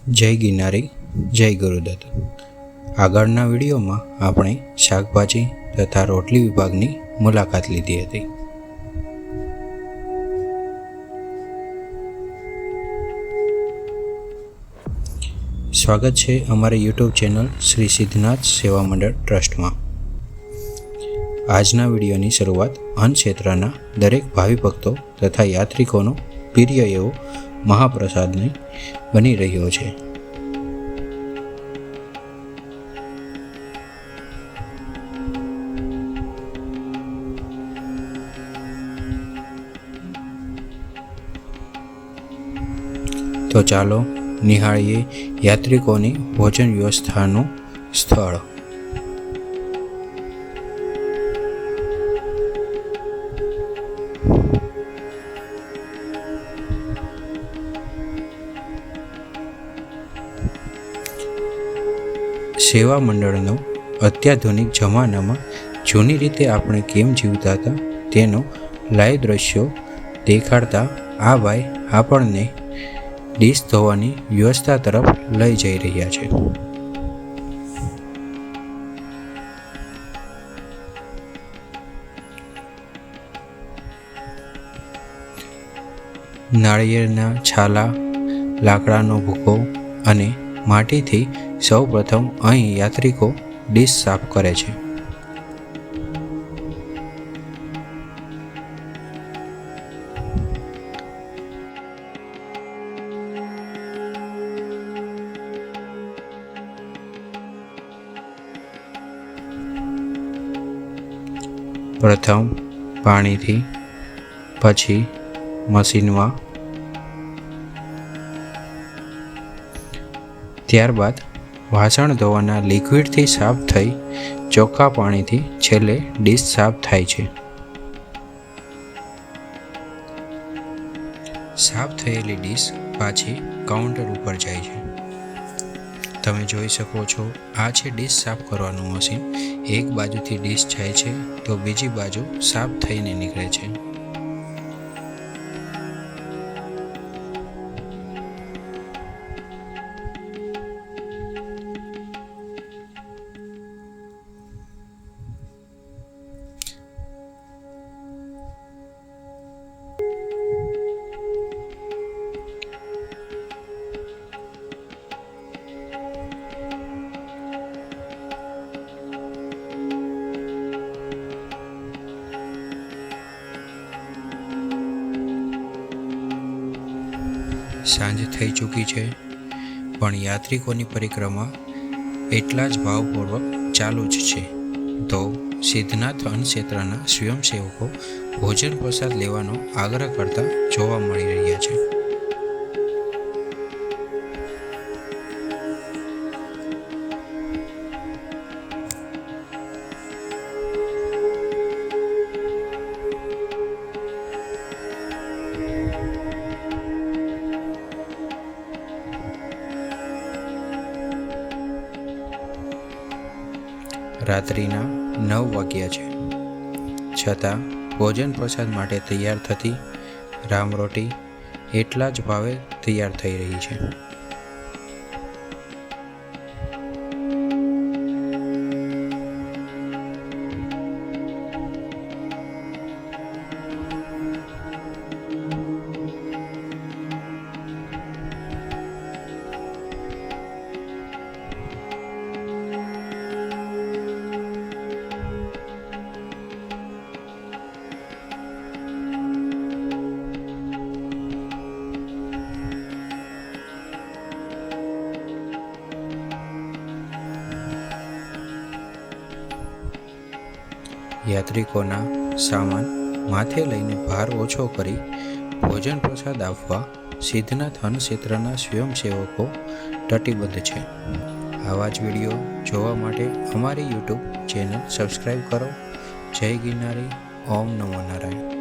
જય ગિરનારી, જય ગુરુદત્ત। આગળના વિડીયોમાં આપણે શાકભાજી તથા રોટલી વિભાગની મુલાકાત લીધી હતી। સ્વાગત છે અમારી યુટ્યુબ ચેનલ શ્રી સિદ્ધનાથ સેવા મંડળ ટ્રસ્ટમાં। આજના વિડીયોની શરૂઆત અન્ન ક્ષેત્રના દરેક ભાવિ ભક્તો તથા યાત્રિકોનો પ્રિય એવો મહાપ્રસાદની બની રહ્યો છે। તો ચાલો નિહાળીએ યાત્રિકોની ભોજન વ્યવસ્થાનું સ્થળ। સેવા મંડળનો અત્યાધુનિક જમાનામાં જૂની રીતે આપણે કેમ જીવતા હતા તેનો લાઈવ દ્રશ્યો દેખાડતા આ ભાઈ આપણને ડીશ ધોવાની વ્યવસ્થા તરફ લઈ જઈ રહ્યા છે। નાળિયેરના છાલા, લાકડાનો ભૂકો અને માટીથી સૌ પ્રથમ અહીં યાત્રિકો ડીશ સાફ કરે છે। પ્રથમ પાણીથી, પછી મશીનમાં, ત્યારબાદ વાસણ ધોવાના લિક્વિડથી સાફ થઈ ચોખ્ખા પાણીથી છેલ્લે ડીશ સાફ થાય છે। સાફ થયેલી ડીશ પાછી કાઉન્ટર ઉપર જાય છે। તમે જોઈ શકો છો, આ છે ડીશ સાફ કરવાનું મશીન। એક બાજુથી ડીશ જાય છે તો બીજી બાજુ સાફ થઈને નીકળે છે। સાંજ થઈ ચૂકી છે, પણ યાત્રિકોની પરિક્રમા એટલા જ ભાવપૂર્વક ચાલુ જ છે। તો સિદ્ધનાથ અન્ન ક્ષેત્રના સ્વયંસેવકો ભોજન પ્રસાદ લેવાનો આગ્રહ કરતા જોવા મળી રહ્યા છે। રાત્રિના 9 વાગ્યા છે, છતાં ભોજન પ્રસાદ માટે તૈયાર થતી રામરોટી એટલા જ ભાવે તૈયાર થઈ રહી છે। યાત્રિકોના સામાન માથે લઈને ભાર ઓછો કરી ભોજન પ્રસાદ આપવા સિદ્ધનાથ અન્ન ક્ષેત્રના સ્વયંસેવકો તટીબદ્ધ છે। આવા જ વિડીયો જોવા માટે અમારી યુટ્યુબ ચેનલ સબસ્ક્રાઈબ કરો। જય ગિરનારી, ઓમ નમો નારાયણ।